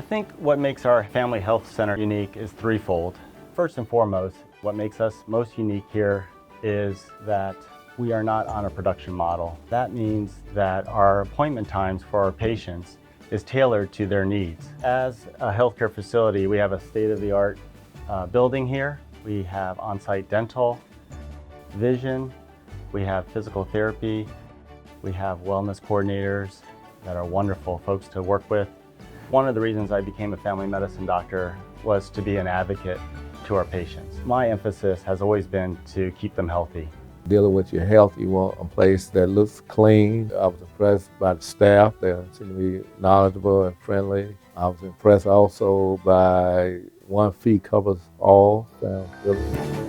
I think what makes our Family Health Center unique is threefold. First and foremost, what makes us most unique here is that we are not on a production model. That means that our appointment times for our patients is tailored to their needs. As a healthcare facility, we have a state-of-the-art building here. We have on-site dental, vision, we have physical therapy, we have wellness coordinators that are wonderful folks to work with. One of the reasons I became a family medicine doctor was to be an advocate to our patients. My emphasis has always been to keep them healthy. Dealing with your health, you want a place that looks clean. I was impressed by the staff. They seem to be knowledgeable and friendly. I was impressed also by one fee covers all. Sounds really